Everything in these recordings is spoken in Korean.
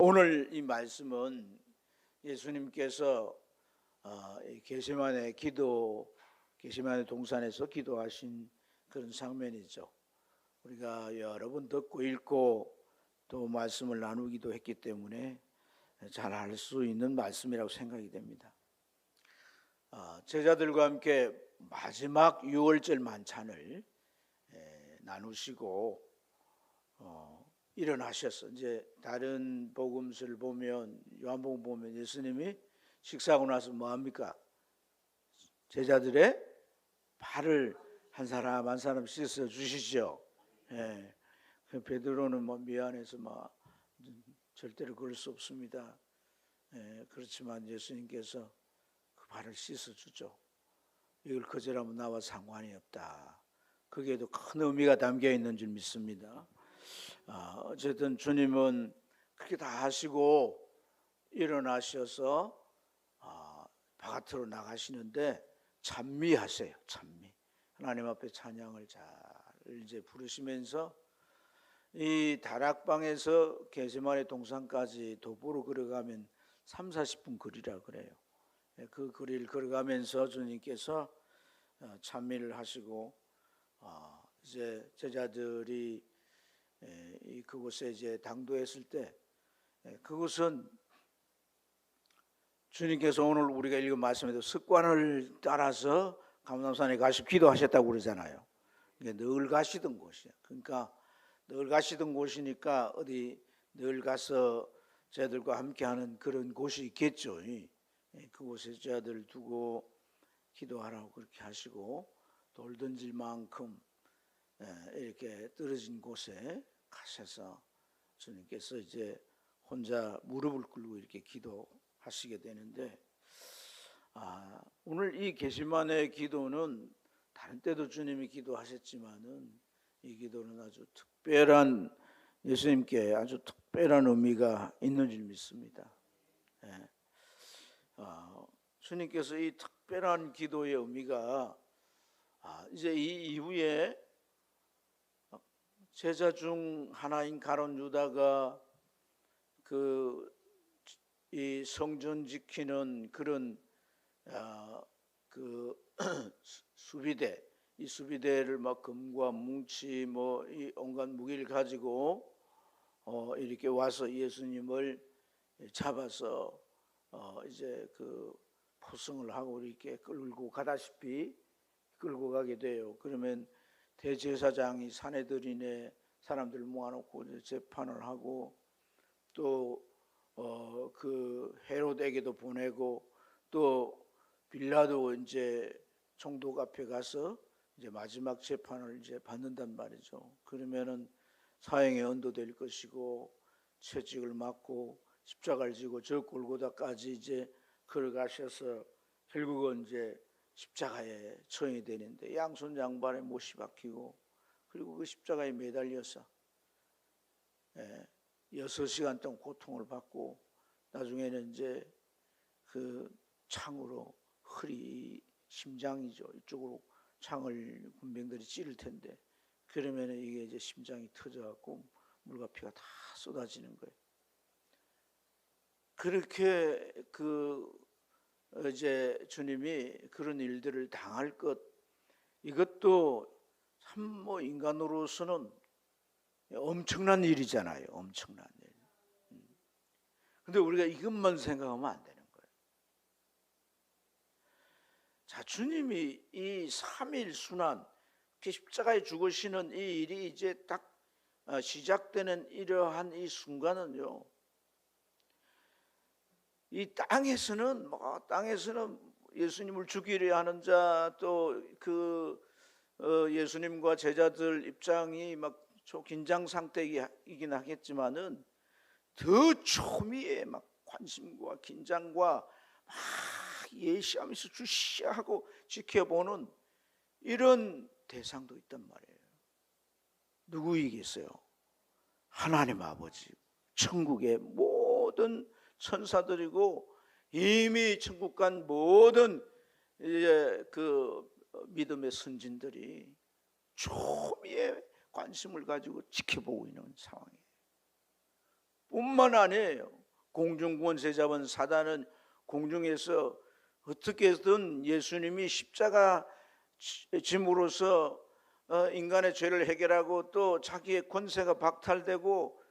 오늘 이 말씀은 예수님께서 게세마네 동산에서 기도하신 그런 장면이죠. 우리가 여러 번 듣고 읽고 또 말씀을 나누기도 했기 때문에 잘 알 수 있는 말씀이라고 생각이 됩니다. 제자들과 함께 마지막 유월절 만찬을 나누시고 일어나셔서 이제 다른 복음서를 보면 요한복음 보면 예수님이 식사하고 나서 뭐 합니까? 제자들의 발을 한 사람 한 사람 씻어 주시죠. 예. 베드로는 뭐 미안해서 막 절대로 그럴 수 없습니다. 예. 그렇지만 예수님께서 그 발을 씻어 주죠. 이걸 거절하면 나와 상관이 없다. 거기에도 큰 의미가 담겨 있는 줄 믿습니다. 어쨌든 주님은 그렇게 다 하시고 일어나셔서 바깥으로 나가시는데 찬미하세요. 찬미. 하나님 앞에 찬양을 잘 이제 부르시면서 이 다락방에서 게세마네 동산까지 도보로 걸어가면 30-40분 거리라 그래요. 그 거리를 걸어가면서 주님께서 찬미를 하시고 이제 제자들이 그곳에 이제 당도했을 때 그곳은 주님께서 오늘 우리가 읽은 말씀에도 습관을 따라서 감람산에 가시 기도하셨다고 그러잖아요. 늘 가시던 곳이야. 그러니까 늘 가시던 곳이니까 어디 늘 가서 제자들과 함께하는 그런 곳이 있겠죠. 그곳에 제자들 두고 기도하라고 그렇게 하시고 돌 던질 만큼 이렇게 떨어진 곳에 가셔서 주님께서 이제 혼자 무릎을 꿇고 이렇게 기도하시게 되는데 오늘 이 게세마네 기도는 다른 때도 주님이 기도하셨지만은 이 기도는 아주 특별한 예수님께 아주 특별한 의미가 있는 줄 믿습니다. 주님께서 이 특별한 기도의 의미가 이제 이 이후에 제자 중 하나인 가룟 유다가 이 성전 지키는 그런 그 수비대, 이 수비대를 막 금과 뭉치 뭐 이 온갖 무기를 가지고 이렇게 와서 예수님을 잡아서 이제 그 포승을 하고 이렇게 끌고 가다시피 끌고 가게 돼요. 그러면 대제사장이 사내들인의 사람들 모아놓고 재판을 하고 또 그 헤롯에게도 보내고 또 빌라도 이제 총독 앞에 가서 이제 마지막 재판을 이제 받는단 말이죠. 그러면은 사형에 언도될 것이고 채찍을 맞고 십자가를 지고 저 골고다까지 이제 걸어가셔서 결국은 이제 십자가에 처형이 되는데 양손 양발에 못이 박히고 그리고 그 십자가에 매달려서 6시간 동안 고통을 받고 나중에는 이제 그 창으로 심장이죠. 이쪽으로 창을 군병들이 찌를 텐데 그러면 이게 이제 심장이 터져갖고 물과 피가 다 쏟아지는 거예요. 그렇게 이제 주님이 그런 일들을 당할 것 이것도 참 뭐 인간으로서는 엄청난 일이잖아요. 엄청난 일. 근데 우리가 이것만 생각하면 안 되는 거예요. 자, 주님이 이 3일 순환 십자가에 죽으시는 이 일이 이제 딱 시작되는 이러한 이 순간은요. 이 땅에서는 예수님을 죽이려 하는 자 또 예수님과 제자들 입장이 막 긴장 상태이긴 하겠지만은 더 초미의 막 관심과 긴장과 막 예시하면서 주시하고 지켜보는 이런 대상도 있단 말이에요. 누구이겠어요? 하나님 아버지, 천국의 모든 천사들이고 이미 천국 간 모든 이제 그 믿음의 선진들이 초미의 관심을 가지고 지켜보고 있는 상황이에요. 뿐만 아니에요. 공중권세 잡은 사단은 공중에서 어떻게든 예수님이 십자가 짐으로써 인간의 죄를 해결하고 또 자기의 권세가 박탈되고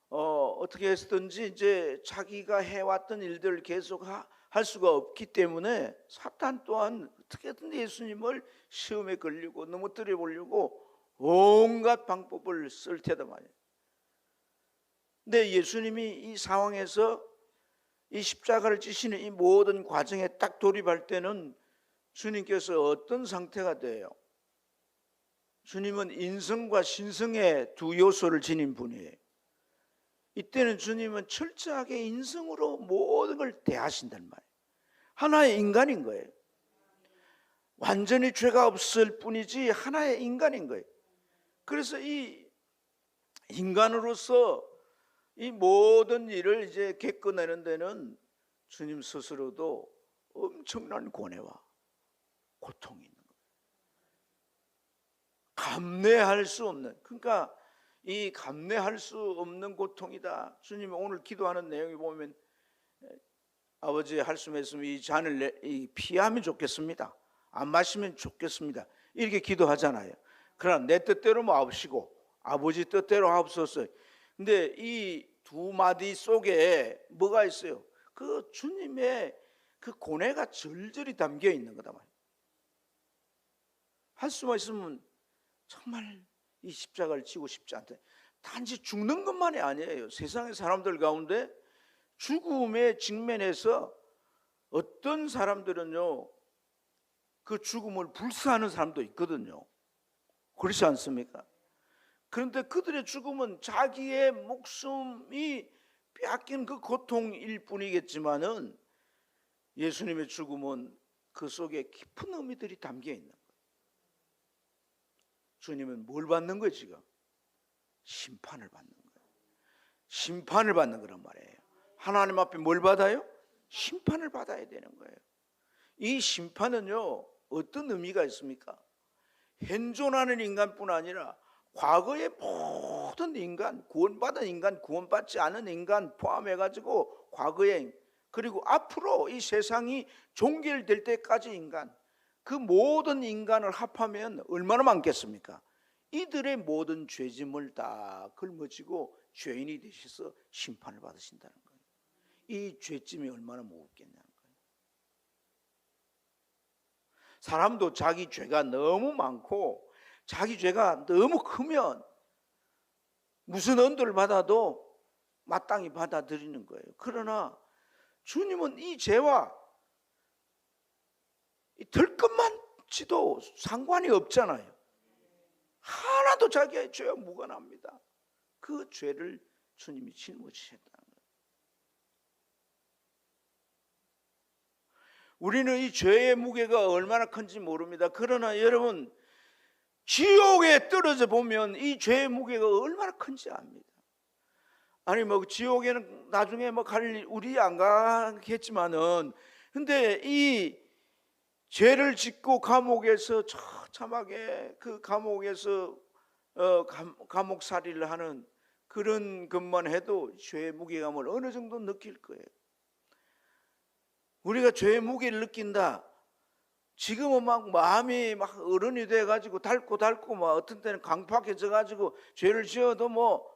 어떻게 했든지 이제 자기가 해왔던 일들을 계속 할 수가 없기 때문에 사탄 또한 어떻게든 예수님을 시험에 걸리고 넘어뜨려 보려고 온갖 방법을 쓸 테다 말이에요. 근데 예수님이 이 상황에서 이 십자가를 지시는 이 모든 과정에 딱 돌입할 때는 주님께서 어떤 상태가 돼요? 주님은 인성과 신성의 두 요소를 지닌 분이에요. 이때는 주님은 철저하게 인성으로 모든 걸 대하신단 말이에요. 하나의 인간인 거예요. 완전히 죄가 없을 뿐이지 하나의 인간인 거예요. 그래서 이 인간으로서 이 모든 일을 이제 겪어내는 데는 주님 스스로도 엄청난 고뇌와 고통이 있는 거예요. 감내할 수 없는, 그러니까 이 감내할 수 없는 고통이다. 주님이 오늘 기도하는 내용이 보면 아버지 할 수 있으면 이 잔을 피하면 좋겠습니다. 안 마시면 좋겠습니다. 이렇게 기도하잖아요. 그러나 내 뜻대로 마옵시고 아버지 뜻대로 하옵소서. 근데 이 두 마디 속에 뭐가 있어요? 그 주님의 그 고뇌가 절절히 담겨 있는 거다 말이에요. 할 수만 있으면 정말 이 십자가를 지고 싶지 않다. 단지 죽는 것만이 아니에요. 세상의 사람들 가운데 죽음에 직면해서 어떤 사람들은요, 그 죽음을 불사하는 사람도 있거든요. 그렇지 않습니까? 그런데 그들의 죽음은 자기의 목숨이 빼앗긴 그 고통일 뿐이겠지만은 예수님의 죽음은 그 속에 깊은 의미들이 담겨 있는 거예요. 주님은 뭘 받는 거예요 지금? 심판을 받는 거예요. 심판을 받는 거란 말이에요. 하나님 앞에 뭘 받아요? 심판을 받아야 되는 거예요. 이 심판은요 어떤 의미가 있습니까? 현존하는 인간뿐 아니라 과거의 모든 인간, 구원받은 인간, 구원받지 않은 인간 포함해가지고 과거의, 그리고 앞으로 이 세상이 종결될 때까지 인간, 그 모든 인간을 합하면 얼마나 많겠습니까? 이들의 모든 죄짐을 다 걸머지고 죄인이 되셔서 심판을 받으신다는 거예요. 이 죄짐이 얼마나 무겁겠냐는 거예요. 사람도 자기 죄가 너무 많고 자기 죄가 너무 크면 무슨 언도를 받아도 마땅히 받아들이는 거예요. 그러나 주님은 이 죄와 들 것만치도 상관이 없잖아요. 하나도 자기의 죄와 무관합니다. 그 죄를 주님이 짊어지셨다는 거예요. 우리는 이 죄의 무게가 얼마나 큰지 모릅니다. 그러나 여러분, 지옥에 떨어져 보면 이 죄의 무게가 얼마나 큰지 압니다. 아니 뭐 지옥에는 나중에 뭐 갈 우리 안 가겠지만은, 근데 이 죄를 짓고 감옥에서 처참하게 그 감옥에서 감옥살이를 하는 그런 것만 해도 죄의 무게감을 어느 정도 느낄 거예요. 우리가 죄의 무게를 느낀다. 지금은 막 마음이 막 어른이 돼가지고 닳고 막 어떤 때는 강팍해져가지고 죄를 지어도 뭐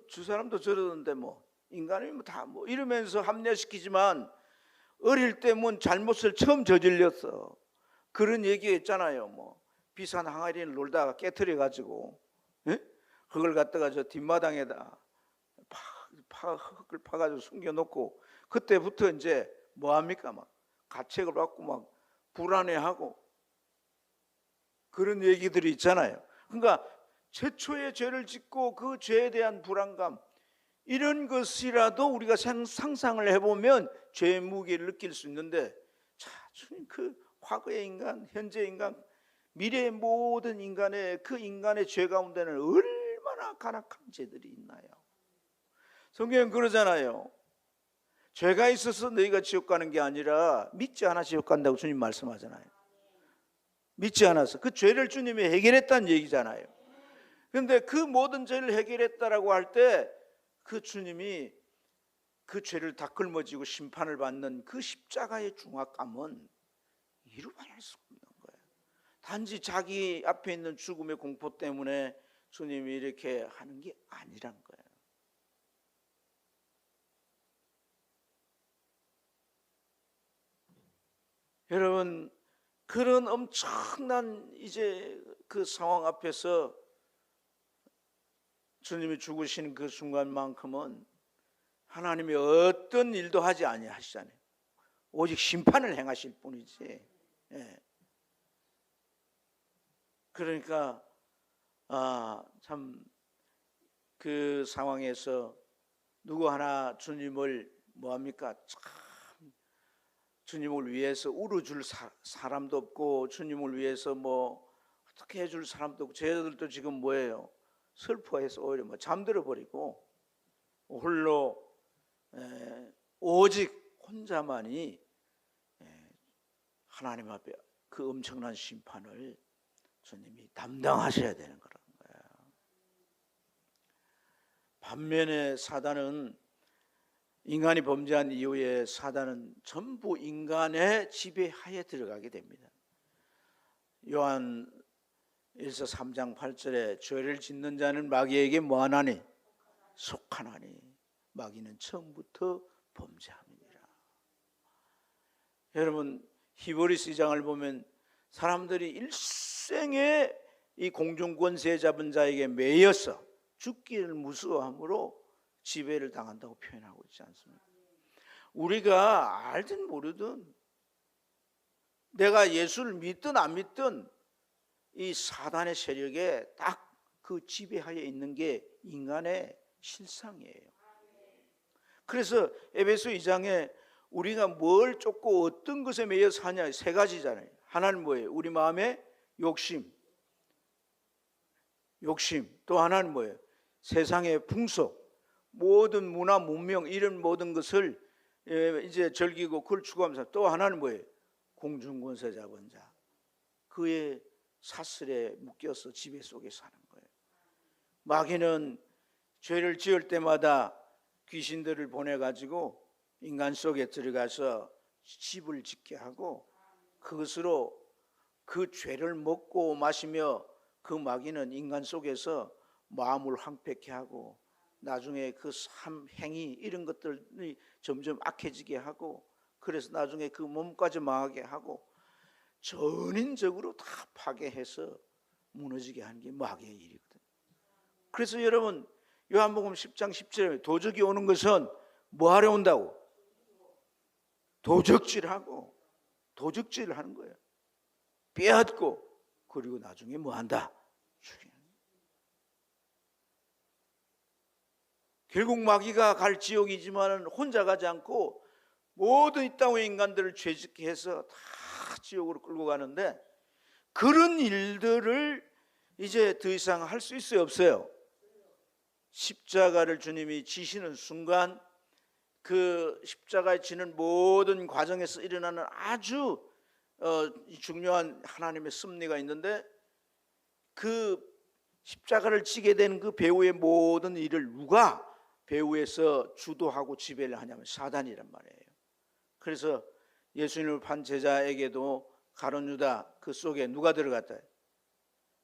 주 사람도 저러던데 뭐 인간이 뭐 다 뭐 이러면서 합리화시키지만 어릴 때 뭐 잘못을 처음 저질렀어. 그런 얘기 했잖아요. 뭐 비싼 항아리를 놀다가 깨트려가지고 그걸 갖다가 저 뒷마당에다 흙을 파가지고 숨겨놓고 그때부터 이제 뭐 합니까? 막 가책을 받고 막 불안해하고 그런 얘기들이 있잖아요. 그러니까 최초의 죄를 짓고 그 죄에 대한 불안감, 이런 것이라도 우리가 상상을 해보면 죄의 무게를 느낄 수 있는데, 자, 주님 그 과거의 인간, 현재 인간, 미래의 모든 인간의 그 인간의 죄 가운데는 얼마나 간악한 죄들이 있나요? 성경은 그러잖아요. 죄가 있어서 너희가 지옥 가는 게 아니라 믿지 않아 지옥 간다고 주님 말씀하잖아요. 믿지 않아서 그 죄를 주님이 해결했다는 얘기잖아요. 그런데 그 모든 죄를 해결했다라고 할 때 그 주님이 그 죄를 다 짊어지고 심판을 받는 그 십자가의 중압감은 이루 말할 수 없는 거예요. 단지 자기 앞에 있는 죽음의 공포 때문에 주님이 이렇게 하는 게 아니란 거예요. 여러분, 그런 엄청난 이제 그 상황 앞에서 주님이 죽으시는 그 순간만큼은 하나님이 어떤 일도 하지 아니하시잖아요. 오직 심판을 행하실 뿐이지. 예. 그러니까 참 그 상황에서 누구 하나 주님을 뭐합니까? 참 주님을 위해서 울어줄 사람도 없고, 주님을 위해서 뭐 어떻게 해줄 사람도 없고, 저희들도 지금 뭐예요? 슬퍼해서 오히려 뭐 잠들어 버리고 홀로 오직 혼자만이 하나님 앞에 그 엄청난 심판을 주님이 담당하셔야 되는 거라는 거예요. 반면에 사단은, 인간이 범죄한 이후에 사단은 전부 인간의 지배하에 들어가게 됩니다. 요한 1서 3장 8절에 죄를 짓는 자는 마귀에게 뭐하나니? 속하나니 마귀는 처음부터 범죄함이니라. 여러분, 히브리서 2장을 보면 사람들이 일생에 이 공중권세 잡은 자에게 매여서 죽기를 무서워함으로 지배를 당한다고 표현하고 있지 않습니까? 우리가 알든 모르든, 내가 예수를 믿든 안 믿든 이 사단의 세력에 딱 그 지배하에 있는 게 인간의 실상이에요. 그래서 에베소 2장에 우리가 뭘 쫓고 어떤 것에 매여 사냐, 세 가지잖아요. 하나는 뭐예요? 우리 마음의 욕심. 또 하나는 뭐예요? 세상의 풍속, 모든 문화, 문명, 이런 모든 것을 이제 즐기고 그걸 추구하면서, 또 하나는 뭐예요? 공중권세 잡은 자, 그의 사슬에 묶여서 지배 속에 사는 거예요. 마귀는 죄를 지을 때마다 귀신들을 보내가지고 인간 속에 들어가서 집을 짓게 하고, 그것으로 그 죄를 먹고 마시며 그 마귀는 인간 속에서 마음을 황폐케 하고, 나중에 그 삶, 행위 이런 것들이 점점 악해지게 하고, 그래서 나중에 그 몸까지 망하게 하고 전인적으로 다 파괴해서 무너지게 하는 게 마귀의 일이거든요. 그래서 여러분, 요한복음 10장 10절에 도적이 오는 것은 뭐 하러 온다고? 도적질하고, 도적질을 하는 거예요. 빼앗고, 그리고 나중에 뭐 한다? 죽이는. 결국 마귀가 갈 지옥이지만 혼자 가지 않고 모든 이 땅의 인간들을 죄짓게 해서 다 지옥으로 끌고 가는데, 그런 일들을 이제 더 이상 할 수 있어요, 없어요? 십자가를 주님이 지시는 순간 그 십자가에 지는 모든 과정에서 일어나는 아주 중요한 하나님의 섭리가 있는데, 그 십자가를 지게 된 그 배후의 모든 일을 누가 배후에서 주도하고 지배를 하냐면 사단이란 말이에요. 그래서 예수님을 판 제자에게도 가룟 유다 그 속에 누가 들어갔다?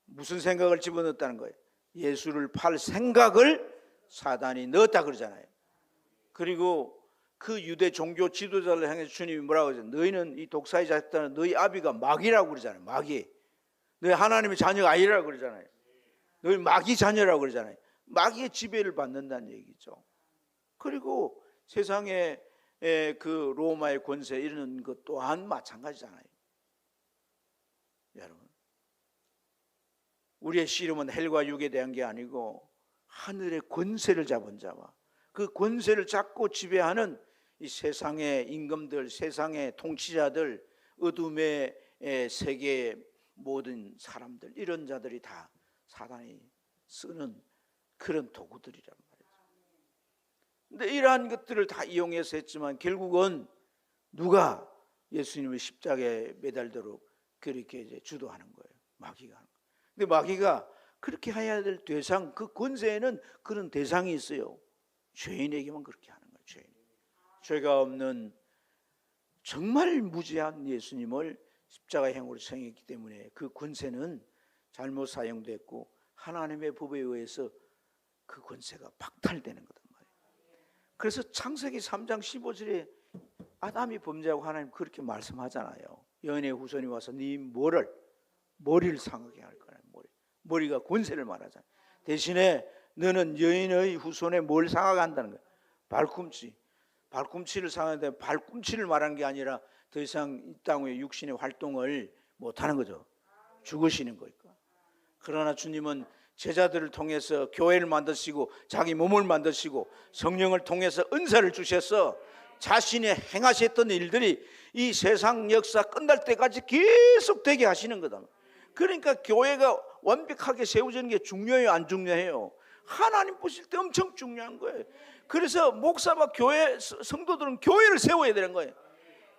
무슨 생각을 집어넣었다는 거예요? 예수를 팔 생각을 사단이 넣었다 그러잖아요. 그리고 그 유대 종교 지도자를 향해서 주님이 뭐라고 하죠? 너희는 이 독사의 자식들은 너희 아비가 마귀라고 그러잖아요. 마귀. 너희 하나님의 자녀가 아니라고 그러잖아요. 너희 마귀 자녀라고 그러잖아요. 마귀의 지배를 받는다는 얘기죠. 그리고 세상에 그 로마의 권세 이런 것 또한 마찬가지잖아요. 여러분, 우리의 씨름은 헬과 육에 대한 게 아니고 하늘의 권세를 잡은 자와 그 권세를 잡고 지배하는 이 세상의 임금들, 세상의 통치자들, 어둠의 세계의 모든 사람들, 이런 자들이 다 사단이 쓰는 그런 도구들이란 말이죠. 근데 이러한 것들을 다 이용해서 했지만 결국은 누가 예수님의 십자가에 매달도록 그렇게 이제 주도하는 거예요. 마귀가 하는 거예요. 근데 마귀가 그렇게 해야 될 대상, 그 권세에는 그런 대상이 있어요. 죄인에게만 그렇게 하는 거예요. 죄인. 죄가 없는 정말 무죄한 예수님을 십자가 행으로 생했기 때문에 그 권세는 잘못 사용됐고 하나님의 법에 의해서 그 권세가 박탈되는 거단 말이에요. 그래서 창세기 3장 15절에 아담이 범죄하고 하나님 그렇게 말씀하잖아요. 여인의 후손이 와서 네 머리를 상하게 할 거야. 머리가 권세를 말하잖아요. 대신에 너는 여인의 후손에 뭘 상하게 한다는 거야? 발꿈치를 상하는데 발꿈치를 말하는 게 아니라 더 이상 이 땅의 육신의 활동을 못하는 거죠. 죽으시는 거니까. 그러나 주님은 제자들을 통해서 교회를 만드시고 자기 몸을 만드시고 성령을 통해서 은사를 주셔서 자신이 행하셨던 일들이 이 세상 역사 끝날 때까지 계속 되게 하시는 거다. 그러니까 교회가 완벽하게 세워지는 게 중요해요, 안 중요해요? 하나님 보실 때 엄청 중요한 거예요. 그래서 목사와 교회 성도들은 교회를 세워야 되는 거예요.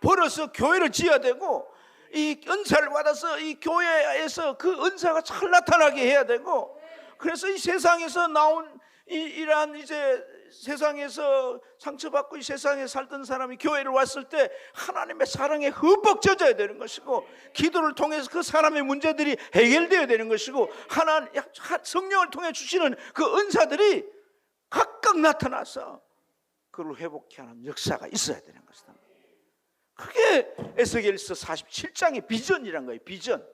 벌어서 교회를 지어야 되고 이 은사를 받아서 이 교회에서 그 은사가 잘 나타나게 해야 되고, 그래서 이 세상에서 나온 이러한 이제 세상에서 상처받고 이 세상에 살던 사람이 교회를 왔을 때 하나님의 사랑에 흠뻑 젖어야 되는 것이고, 기도를 통해서 그 사람의 문제들이 해결되어야 되는 것이고, 성령을 통해 주시는 그 은사들이 각각 나타나서 그걸 회복케 하는 역사가 있어야 되는 것이다. 그게 에스겔서 47장의 비전이란 거예요. 비전.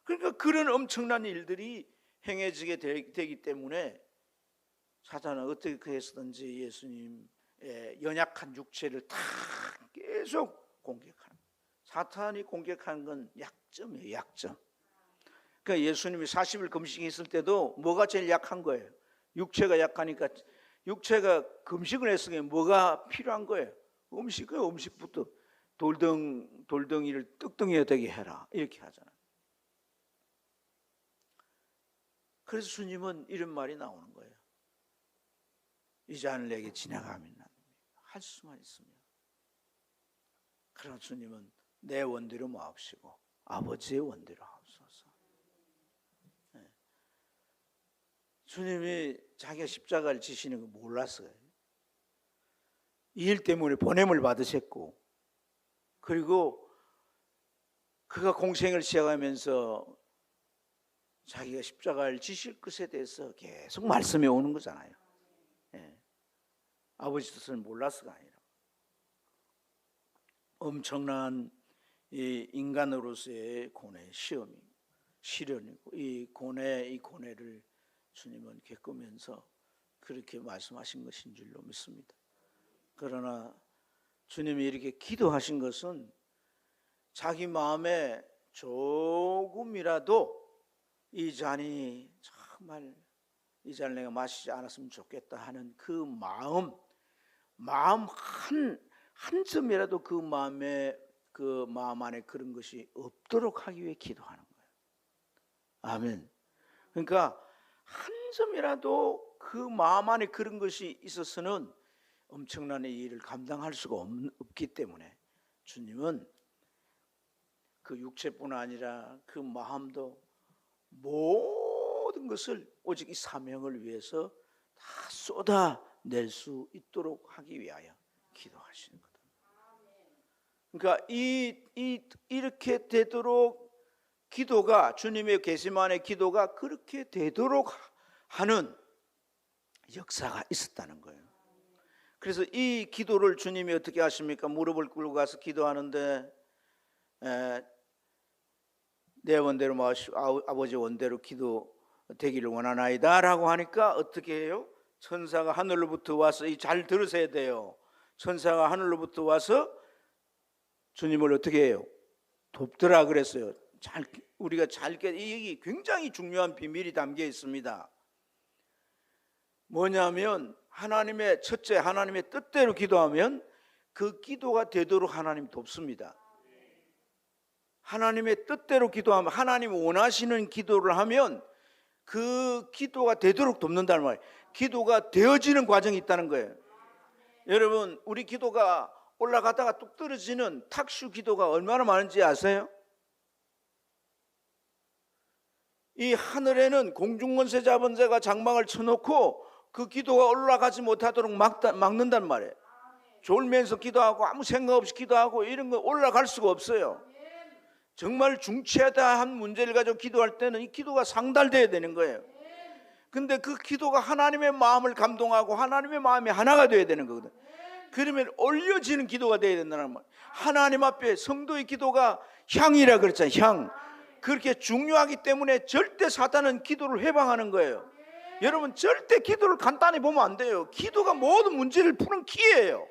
그러니까 그런 엄청난 일들이 행해지게 되기 때문에 사탄은 어떻게 해서든지 예수님의 연약한 육체를 다 계속 공격하는 거예요. 사탄이 공격하는 건 약점이에요. 약점. 그러니까 예수님이 40일 금식했을 때도 뭐가 제일 약한 거예요? 육체가 약하니까. 육체가 금식을 했으니 뭐가 필요한 거예요? 음식부터 돌덩이를 떡덩이가 되게 해라, 이렇게 하잖아요. 그래서 주님은 이런 말이 나오는 거예요. 이 잔을 내게 지나가면 할 수만 있으면. 그러나 주님은 내 원대로 마옵시고 아버지의 원대로 하옵소서. 주님이 자기가 십자가를 지시는 거 몰랐어요. 이 일 때문에 보냄을 받으셨고, 그리고 그가 공생을 시작하면서 자기가 십자가를 지실 것에 대해서 계속 말씀해 오는 거잖아요. 아버지 뜻을 몰랐어가 아니라 엄청난 이 인간으로서의 고뇌, 시련이고 이 고뇌를 주님은 겪으면서 그렇게 말씀하신 것인 줄로 믿습니다. 그러나 주님이 이렇게 기도하신 것은 자기 마음에 조금이라도 이 잔이 정말 이 잔을 내가 마시지 않았으면 좋겠다 하는 그 마음 한 점이라도 그 마음 안에 그런 것이 없도록 하기 위해 기도하는 거예요. 아멘. 그러니까 한 점이라도 그 마음 안에 그런 것이 있어서는 엄청난 이 일을 감당할 수가 없기 때문에 주님은 그 육체뿐 아니라 그 마음도 모든 것을 오직 이 사명을 위해서 다 쏟아낼 수 있도록 하기 위하여 기도하시는 거다. 그러니까 이렇게 되도록 기도가, 주님의 게세마네 기도가 그렇게 되도록 하는 역사가 있었다는 거예요. 그래서 이 기도를 주님이 어떻게 하십니까? 무릎을 꿇고 가서 기도하는데 내 원대로 마시고 아버지 원대로 기도 되기를 원하나이다 라고 하니까 어떻게 해요? 천사가 하늘로부터 와서, 잘 들으셔야 돼요. 천사가 하늘로부터 와서 주님을 어떻게 해요? 돕더라 그랬어요. 우리가 이게 굉장히 중요한 비밀이 담겨 있습니다. 뭐냐면 첫째 하나님의 뜻대로 기도하면 그 기도가 되도록 하나님 돕습니다. 하나님의 뜻대로 기도하면, 하나님 원하시는 기도를 하면 그 기도가 되도록 돕는다는 말이에요. 기도가 되어지는 과정이 있다는 거예요. 여러분, 우리 기도가 올라가다가 뚝 떨어지는 탁슈 기도가 얼마나 많은지 아세요? 이 하늘에는 공중권세 잡은 자가 장막을 쳐놓고 그 기도가 올라가지 못하도록 막는단 말이에요. 졸면서 기도하고 아무 생각 없이 기도하고 이런 거 올라갈 수가 없어요. 정말 중차대한 문제를 가지고 기도할 때는 이 기도가 상달돼야 되는 거예요. 근데 그 기도가 하나님의 마음을 감동하고 하나님의 마음이 하나가 돼야 되는 거거든. 그러면 올려지는 기도가 돼야 된다는 말. 하나님 앞에 성도의 기도가 향이라 그랬잖아요. 향. 그렇게 중요하기 때문에 절대 사탄은 기도를 회방하는 거예요. 여러분 절대 기도를 간단히 보면 안 돼요. 기도가 모든 문제를 푸는 키예요.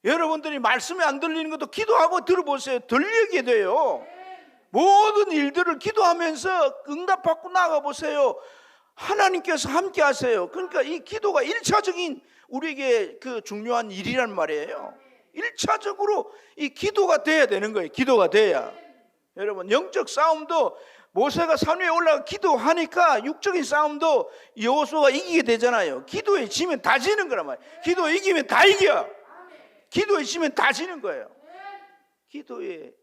여러분들이 말씀이 안 들리는 것도 기도하고 들어보세요. 들리게 돼요. 모든 일들을 기도하면서 응답받고 나가보세요. 하나님께서 함께 하세요. 그러니까 이 기도가 1차적인 우리에게 그 중요한 일이란 말이에요. 1차적으로 이 기도가 돼야 되는 거예요. 기도가 돼야. 여러분 영적 싸움도 모세가 산 위에 올라가 기도하니까 육적인 싸움도 여호수아가 이기게 되잖아요. 기도에 지면 다 지는 거란 말이에요. 기도에 이기면 다 이겨. 기도에 지면 다 지는 거예요. 기도에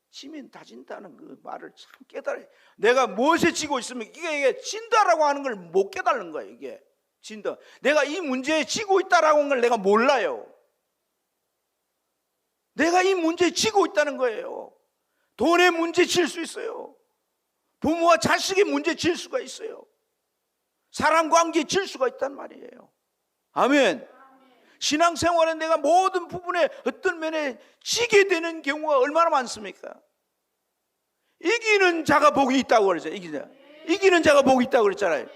지면 다 진다는 그 말을 참 깨달아요. 내가 무엇에 지고 있으면 이게 진다라고 하는 걸 못 깨달는 거예요. 이게 진다. 내가 이 문제에 지고 있다라고 하는 걸 내가 몰라요. 내가 이 문제에 지고 있다는 거예요. 돈의 문제 질 수 있어요. 부모와 자식의 문제 질 수가 있어요. 사람 관계에 질 수가 있단 말이에요. 아멘. 신앙생활에 내가 모든 부분에 어떤 면에 지게 되는 경우가 얼마나 많습니까? 이기는 자가 복이 있다고 그러죠. 이기는 자가 복이 있다고 그랬잖아요.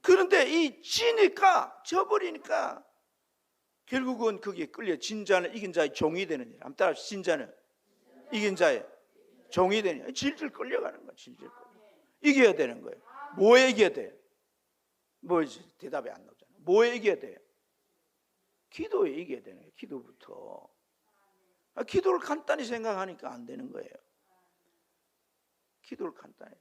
그런데 이 지니까 져버리니까 결국은 거기에 끌려 진자는 이긴 자의 종이 되는 일. 아무튼 따라 진자는 이긴 자의 종이 되는 일. 질질 끌려가는 거야. 질질 끌려. 이겨야 되는 거예요. 뭐에 이겨야 돼? 뭐 대답이 안 나오잖아요. 뭐에 이겨야 돼요? 기도에 이겨야 되는 거예요. 기도부터. 기도를 간단히 생각하니까 안 되는 거예요. 기도를 간단히.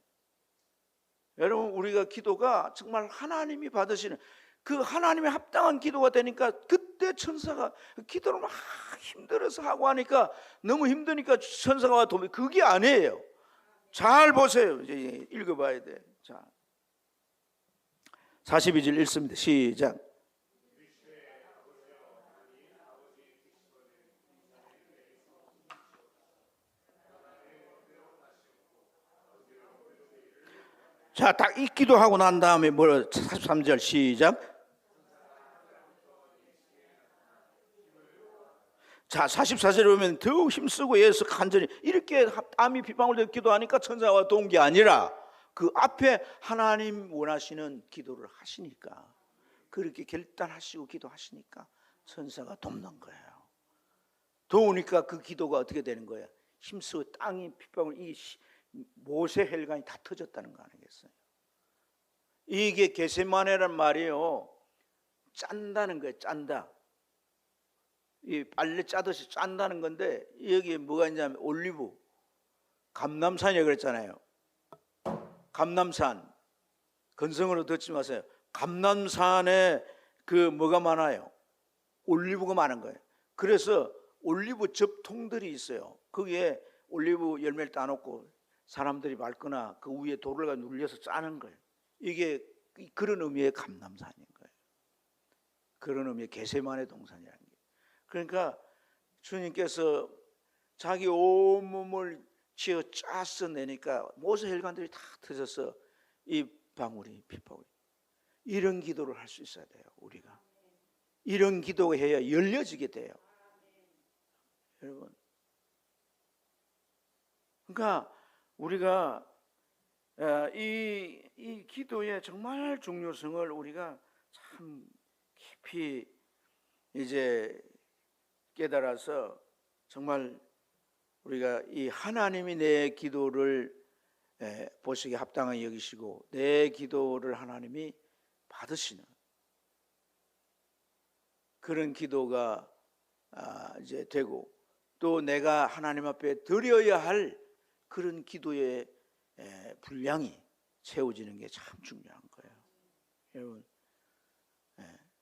여러분 우리가 기도가 정말 하나님이 받으시는 그 하나님의 합당한 기도가 되니까 그때 천사가 기도를 막 힘들어서 하고 하니까 너무 힘드니까 천사가 와 도움이 그게 아니에요. 잘 보세요. 이제 읽어봐야 돼. 자, 42절 읽습니다. 시작. 자, 딱 읽기도 하고 난 다음에 43절 시작. 자, 44절에 보면 더욱 힘쓰고 애써 간절히 이렇게 땀이 빗방울 되기도 하니까 천사가 도운 게 아니라 그 앞에 하나님 원하시는 기도를 하시니까 그렇게 결단하시고 기도하시니까 천사가 돕는 거예요. 도우니까 그 기도가 어떻게 되는 거예요? 힘쓰고 땅이 빗방울 이 모세 혈관이 다 터졌다는 거 아니겠어요? 이게 게세마네란 말이에요. 짠다는 거예요. 짠다. 이 빨래 짜듯이 짠다는 건데 여기에 뭐가 있냐면 올리브, 감람산이라고 그랬잖아요. 감람산. 건성으로 듣지 마세요. 감람산에 그 뭐가 많아요? 올리브가 많은 거예요. 그래서 올리브 접통들이 있어요. 거기에 올리브 열매를 따놓고 사람들이 밟거나 그 위에 돌을 눌려서 짜는 거예요. 이게 그런 의미의 감람산인 거예요. 그런 의미의 게세마네 동산이라는 게. 그러니까 주님께서 자기 온몸을 쥐어 짜서 내니까 모세 혈관들이 다 터져서 이 방울이 핏방울이. 이런 기도를 할 수 있어야 돼요. 우리가 이런 기도가 해야 열려지게 돼요. 여러분, 그러니까 우리가 이 기도의 정말 중요성을 우리가 참 깊이 이제 깨달아서 정말 우리가 이 하나님이 내 기도를 보시기에 합당하게 여기시고 내 기도를 하나님이 받으시는 그런 기도가 이제 되고 또 내가 하나님 앞에 드려야 할 그런 기도의 분량이 채워지는 게 참 중요한 거예요. 여러분,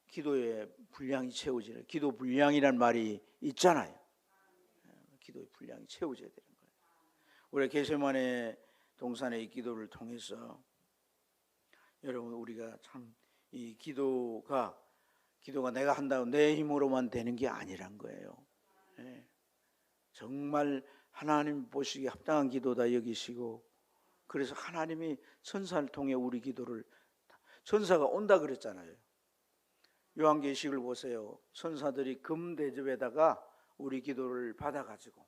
기도의 분량이 채워지는 기도 분량이란 말이 있잖아요. 기도의 분량이 채워져야 되는 거예요. 우리 게세마네 동산의 이 기도를 통해서 여러분 우리가 참 이 기도가 내가 한다고 내 힘으로만 되는 게 아니란 거예요. 예. 정말 하나님 보시기에 합당한 기도다 여기시고, 그래서 하나님이 천사를 통해 우리 기도를, 천사가 온다 그랬잖아요. 요한계시록을 보세요. 천사들이 금 대접에다가 우리 기도를 받아가지고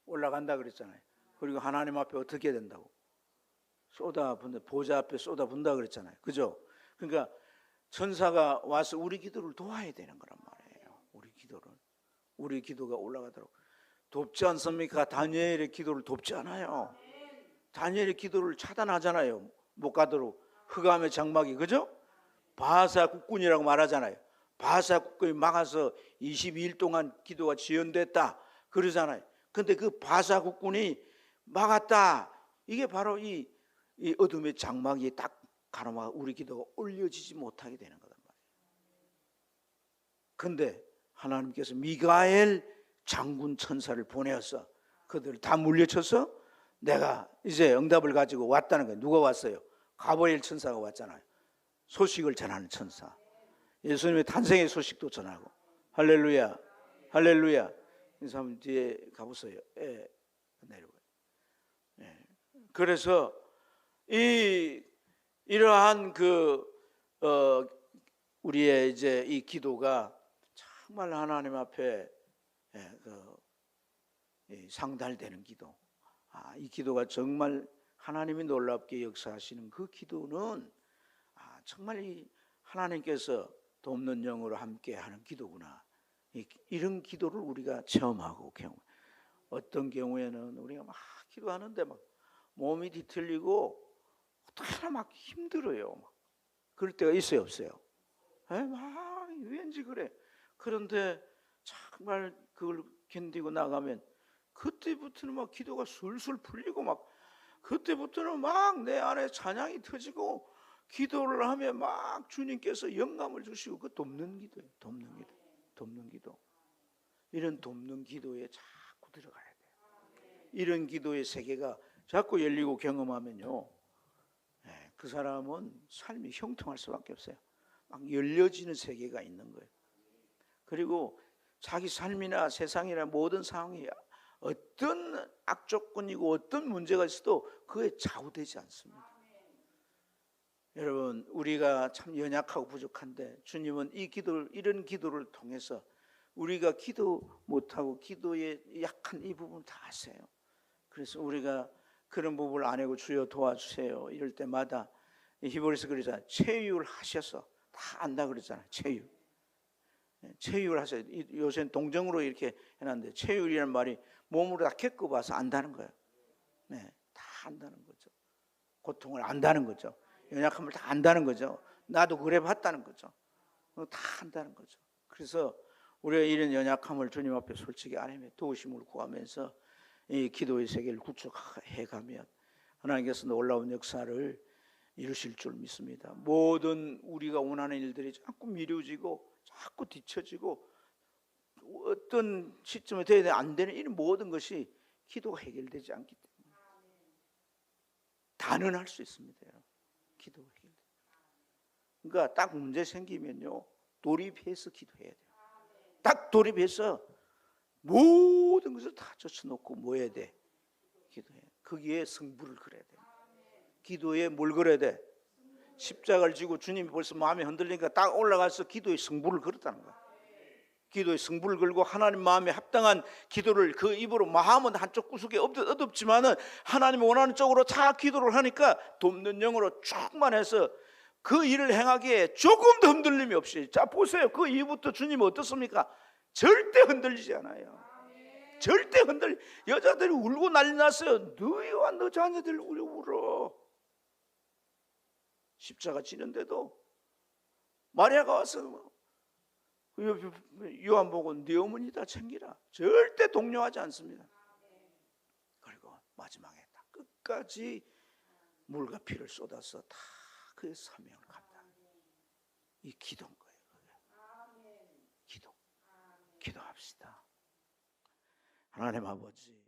올라간다 그랬잖아요. 그리고 하나님 앞에 어떻게 된다고? 쏟아붓는다, 보좌 앞에 쏟아붓는다 그랬잖아요. 그죠? 그러니까 천사가 와서 우리 기도를 도와야 되는 거란 말이에요. 우리 기도가 올라가도록 돕지 않습니까? 다니엘의 기도를 돕지 않아요. 다니엘의 기도를 차단하잖아요. 못 가도록 흑암의 장막이, 그죠? 바사 국군이라고 말하잖아요. 바사 국군이 막아서 22일 동안 기도가 지연됐다 그러잖아요. 근데 그 바사 국군이 막았다, 이게 바로 이 어둠의 장막이 딱 가로막아 우리 기도가 올려지지 못하게 되는 거란 말이에요. 근데 하나님께서 미가엘 장군 천사를 보내어서 그들을 다 물리쳐서 내가 이제 응답을 가지고 왔다는 거예요. 누가 왔어요? 가브리엘 천사가 왔잖아요. 소식을 전하는 천사. 예수님의 탄생의 소식도 전하고. 할렐루야, 할렐루야. 이 사람 뒤에 가보세요. 예, 내려가요. 예. 그래서 이러한 우리의 이제 이 기도가 정말 하나님 앞에 상달되는 기도. 이 기도가 정말 하나님이 놀랍게 역사하시는 그 기도는 정말 이 하나님께서 돕는 영으로 함께하는 기도구나. 이런 기도를 우리가 체험하고 어떤 경우에는 우리가 막 기도하는데 막 몸이 뒤틀리고 어떡하나 막 힘들어요. 막. 그럴 때가 있어요, 없어요? 막 왠지 그래. 그런데 정말 그걸 견디고 나가면 그때부터는 막 기도가 술술 풀리고 막 그때부터는 막 내 안에 찬양이 터지고 기도를 하면 막 주님께서 영감을 주시고, 그 돕는 기도예요. 돕는 기도. 이런 돕는 기도에 자꾸 들어가야 돼요. 이런 기도의 세계가 자꾸 열리고 경험하면요, 그 사람은 삶이 형통할 수밖에 없어요. 막 열려지는 세계가 있는 거예요. 그리고 자기 삶이나 세상이나 모든 상황이 어떤 악조건이고 어떤 문제가 있어도 그에 좌우되지 않습니다. 여러분, 우리가 참 연약하고 부족한데 주님은 이런 기도를 통해서 우리가 기도 못하고 기도에 약한 이 부분 다 아세요. 그래서 우리가 그런 부분을 안 하고 주여 도와주세요 이럴 때마다 히브리서 그러잖아요. 체유를 하셔서 다 안다 그러잖아요. 체유를 하셔서, 요새는 동정으로 이렇게 해놨는데 체유이라는 말이 몸으로 다 겪어봐서 안다는 거예요. 다 안다는 거죠. 고통을 안다는 거죠. 연약함을 다 안다는 거죠. 나도 그래 봤다는 거죠. 다 안다는 거죠. 그래서 우리가 이런 연약함을 주님 앞에 솔직히 아님의 도우심을 구하면서 이 기도의 세계를 구축해가면 하나님께서 놀라운 역사를 이루실 줄 믿습니다. 모든 우리가 원하는 일들이 자꾸 미뤄지고 자꾸 뒤처지고 어떤 시점에 돼야 안 되는 이런 모든 것이 기도가 해결되지 않기 때문에 단언할 수 있습니다. 기도가 해결돼요. 그러니까 딱 문제 생기면요, 돌입해서 기도해야 돼요. 딱 돌입해서 모든 것을 다 젖혀놓고 뭐 해야 돼? 기도해. 거기에 승부를 걸어야 돼. 기도에 뭘 걸어야 돼? 십자가를 지고 주님이 벌써 마음이 흔들리니까 딱 올라가서 기도의 승부를 걸었다는 거야. 기도의 승부를 걸고 하나님 마음에 합당한 기도를 그 입으로 마음은 한쪽 구석에 어둡지만은 하나님이 원하는 쪽으로 다 기도를 하니까 돕는 영으로 충만해서 그 일을 행하기에 조금도 흔들림이 없이. 자 보세요. 그 이후부터 주님은 어떻습니까? 절대 흔들리지 않아요. 절대 여자들이 울고 난리 났어요. 너희와 너 자녀들 울어. 십자가 지는데도 마리아가 와서 요한 보고 네 어머니다 챙기라. 절대 동요하지 않습니다. 그리고 마지막에 다 끝까지 물과 피를 쏟아서 다 그의 사명을 감당. 이 기도인 거예요. 기도합시다. 하나님 아버지.